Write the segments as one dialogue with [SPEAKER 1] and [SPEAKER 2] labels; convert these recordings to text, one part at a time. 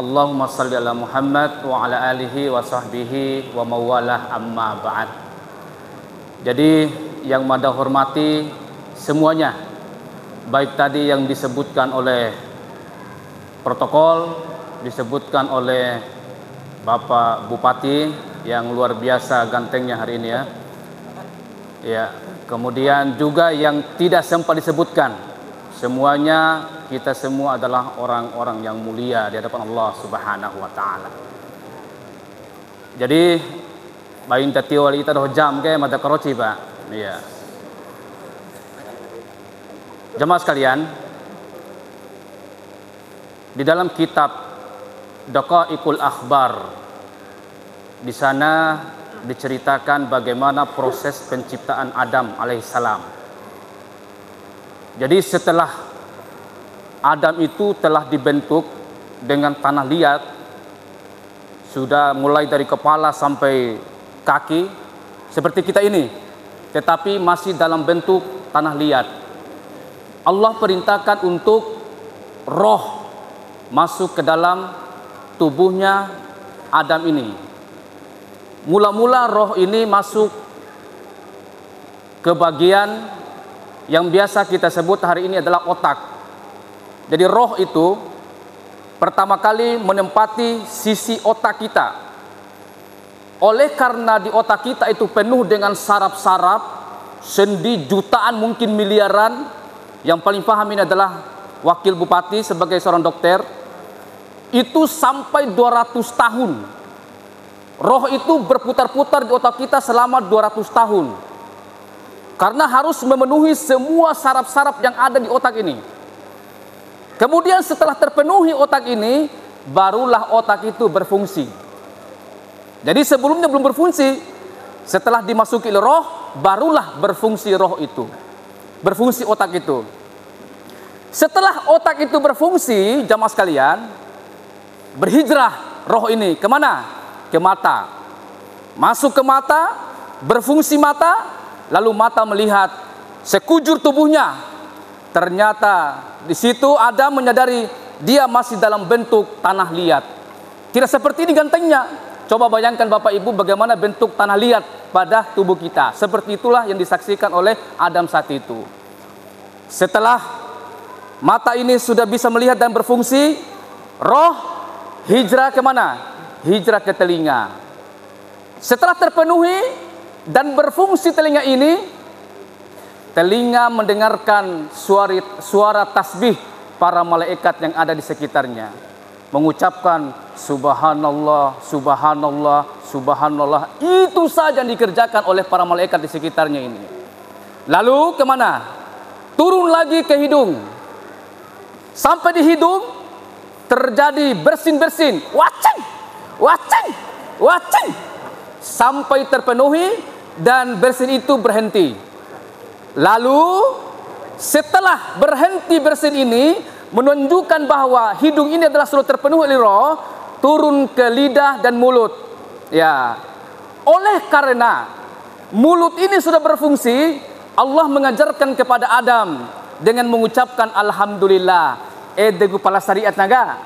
[SPEAKER 1] Allahumma salli ala Muhammad wa ala alihi wa sahbihi wa mawalah amma ba'd. Jadi yang mada hormati semuanya, baik tadi yang disebutkan oleh protokol, disebutkan oleh Bapak Bupati yang luar biasa gantengnya hari ini ya. Ya, kemudian juga yang tidak sempat disebutkan, semuanya kita semua adalah orang-orang yang mulia di hadapan Allah Subhanahu wa taala. Jadi bayin tati wali kita dah jam ke mata karoci Pak. Iya. Jemaah sekalian, di dalam kitab Daqaiqul Akhbar, di sana diceritakan bagaimana proses penciptaan Adam alaihissalam. Jadi setelah Adam itu telah dibentuk dengan tanah liat, sudah mulai dari kepala sampai kaki seperti kita ini, tetapi masih dalam bentuk tanah liat. Allah perintahkan untuk roh masuk ke dalam tubuhnya Adam ini. Mula-mula roh ini masuk ke bagian yang biasa kita sebut hari ini adalah otak. Jadi roh itu pertama kali menempati sisi otak kita. Oleh karena di otak kita itu penuh dengan saraf-saraf, sendi jutaan mungkin miliaran. Yang paling paham ini adalah wakil bupati sebagai seorang dokter. Itu sampai 200 tahun. Roh itu berputar-putar di otak kita selama 200 tahun. Karena harus memenuhi semua saraf-saraf yang ada di otak ini. Kemudian setelah terpenuhi otak ini, barulah otak itu berfungsi. Jadi sebelumnya belum berfungsi. Setelah dimasuki roh, barulah berfungsi roh itu. Berfungsi otak itu. Setelah otak itu berfungsi, jamaah sekalian, berhijrah roh ini kemana? Ke mata. Masuk ke mata, berfungsi mata, lalu mata melihat sekujur tubuhnya. Ternyata di situ Adam menyadari dia masih dalam bentuk tanah liat. Tidak seperti ini gantengnya. Coba bayangkan Bapak Ibu bagaimana bentuk tanah liat pada tubuh kita. Seperti itulah yang disaksikan oleh Adam saat itu. Setelah mata ini sudah bisa melihat dan berfungsi, roh hijrah kemana? Hijrah ke telinga. Setelah terpenuhi dan berfungsi telinga ini, telinga mendengarkan suara tasbih para malaikat yang ada di sekitarnya, mengucapkan subhanallah, subhanallah, subhanallah. Itu saja yang dikerjakan oleh para malaikat di sekitarnya ini. Lalu kemana? Turun lagi ke hidung. Sampai di hidung terjadi bersin-bersin, waceng, waceng, waceng, sampai terpenuhi dan bersin itu berhenti. Lalu setelah berhenti bersin ini menunjukkan bahwa hidung ini adalah sudah terpenuhi oleh roh, turun ke lidah dan mulut. Ya. Oleh karena mulut ini sudah berfungsi, Allah mengajarkan kepada Adam dengan mengucapkan alhamdulillah. Degu pala syariat naga.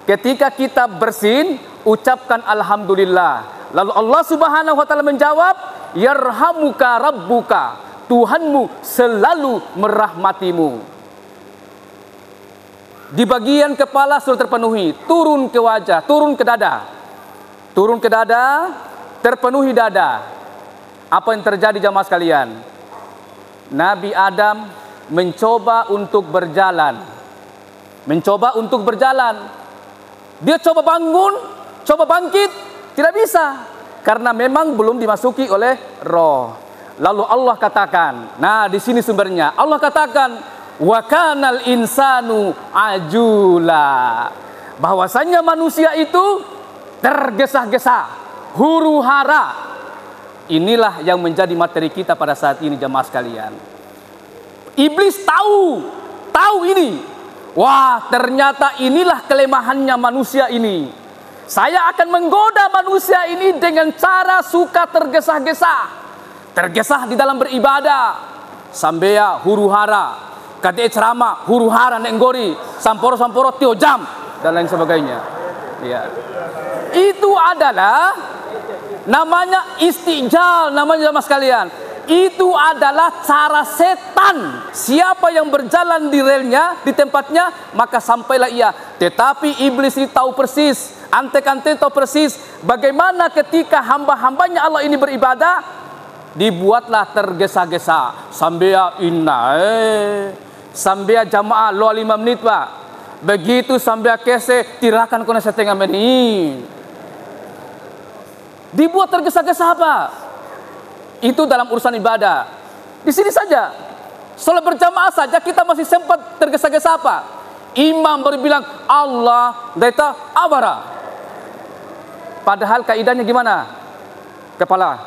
[SPEAKER 1] Ketika kita bersin, ucapkan alhamdulillah. Lalu Allah Subhanahu wa taala menjawab, yarhamuka rabbuka. Tuhanmu selalu merahmatimu. Di bagian kepala sudah terpenuhi, turun ke wajah, turun ke dada. Turun ke dada, terpenuhi dada. Apa yang terjadi jamaah sekalian? Nabi Adam mencoba untuk berjalan. Mencoba untuk berjalan. Dia coba bangun, coba bangkit, tidak bisa. Karena memang belum dimasuki oleh roh. Lalu Allah katakan, nah di sini sumbernya. Allah katakan, wa kanal insanu ajula. Bahwasanya manusia itu tergesa-gesa, huru-hara. Inilah yang menjadi materi kita pada saat ini jamaah sekalian. Iblis tahu ini. Wah, ternyata inilah kelemahannya manusia ini. Saya akan menggoda manusia ini dengan cara suka tergesa-gesa. Tergesa di dalam beribadah, sambea huru-hara, kate ceramah huru-hara nenggori, samporo-samporo tio jam dan lain sebagainya. Ya. Itu adalah namanya istijal, namanya jamaah sekalian. Itu adalah cara setan. Siapa yang berjalan di relnya, di tempatnya, maka sampailah ia. Tetapi iblis ini tahu persis, antek-antek tahu persis bagaimana ketika hamba-hambanya Allah ini beribadah, dibuatlah tergesa-gesa. Sambil inna sambil jamaah lo 5 menit pak. Begitu sambil kese tirakan kena setengah menit. Dibuat tergesa-gesa apa? Itu dalam urusan ibadah. Di sini saja, sholat berjamaah saja kita masih sempat tergesa-gesa apa? Imam baru bilang Allah, data abara. Padahal kaidahnya gimana? Kepala.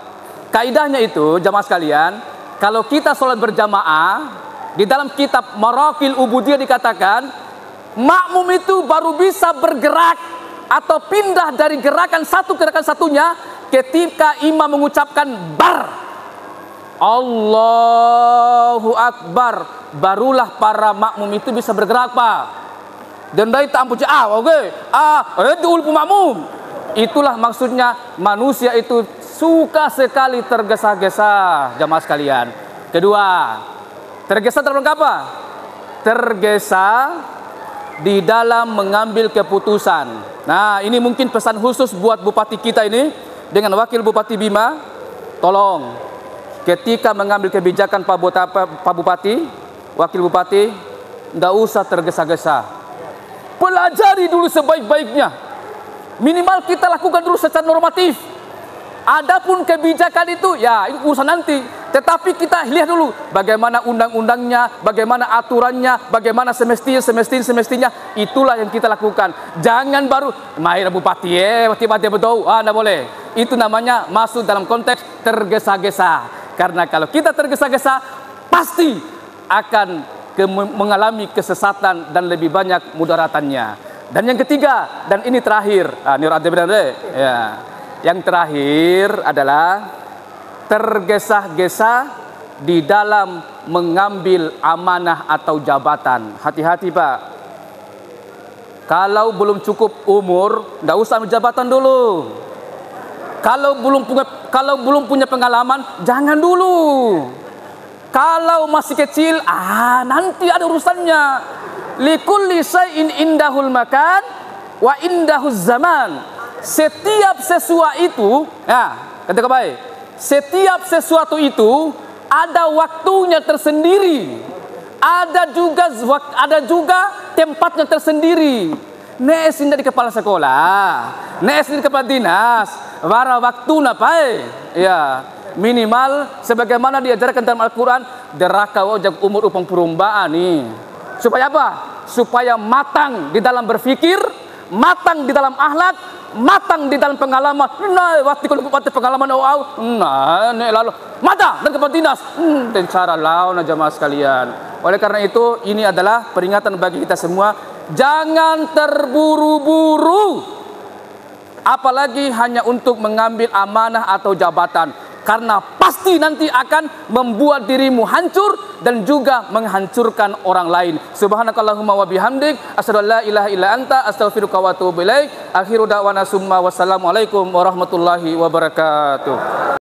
[SPEAKER 1] Kaidahnya itu jamaah sekalian, kalau kita sholat berjamaah, di dalam kitab Marakil Ubudiyah dikatakan, makmum itu baru bisa bergerak atau pindah dari gerakan satu gerakan satunya ketika imam mengucapkan bar. Allahu Akbar, barulah para makmum itu bisa bergerak pak. Dan dari tak ampuh itu ulpu makmum. Itulah maksudnya manusia itu suka sekali tergesa-gesa jamaah sekalian. Kedua, tergesa dalam apa? Tergesa di dalam mengambil keputusan. Nah ini mungkin pesan khusus buat bupati kita ini dengan wakil bupati Bima. Tolong ketika mengambil kebijakan Pak Bupati, Wakil Bupati, nggak usah tergesa-gesa. Pelajari dulu sebaik-baiknya. Minimal kita lakukan dulu secara normatif. Adapun kebijakan itu, ya itu urusan nanti. Tetapi kita lihat dulu bagaimana undang-undangnya, bagaimana aturannya, bagaimana semestinya. Itulah yang kita lakukan. Jangan baru, main Bupati tiba-tiba betul, nggak boleh. Itu namanya masuk dalam konteks tergesa-gesa. Karena kalau kita tergesa-gesa, pasti akan mengalami kesesatan dan lebih banyak mudaratannya. Dan yang ketiga, dan ini terakhir, ya, yang terakhir adalah tergesa-gesa di dalam mengambil amanah atau jabatan. Hati-hati pak. Kalau belum cukup umur, nggak usah ambil jabatan dulu. Kalau belum punya pengalaman, jangan dulu. Kalau masih kecil, nanti ada urusannya. Likulli syai'in indahul makan wa indahuz zaman. Setiap sesuatu itu, kata baik. Setiap sesuatu itu ada waktunya tersendiri. Ada juga tempatnya tersendiri. Nees ini di kepala sekolah, nees di kepala dinas, wara waktu napai, ya minimal sebagaimana diajarkan dalam Al-Quran, deraka wajak umur upang perumbaan nih. Supaya apa? Supaya matang di dalam berpikir, matang di dalam akhlak, matang di dalam pengalaman. Nah, waktu kalau pengalaman lalu mata dan kepala dinas, dan cara lawan jamaah sekalian. Oleh karena itu, ini adalah peringatan bagi kita semua. Jangan terburu-buru, apalagi hanya untuk mengambil amanah atau jabatan, karena pasti nanti akan membuat dirimu hancur dan juga menghancurkan orang lain. Subhanakallahumma wa bihamdik, asyhadu an la ilaha illa anta, astaghfiruka wa atubu ilaik. Akhiru da'wana summa wassalamualaikum warahmatullahi wabarakatuh.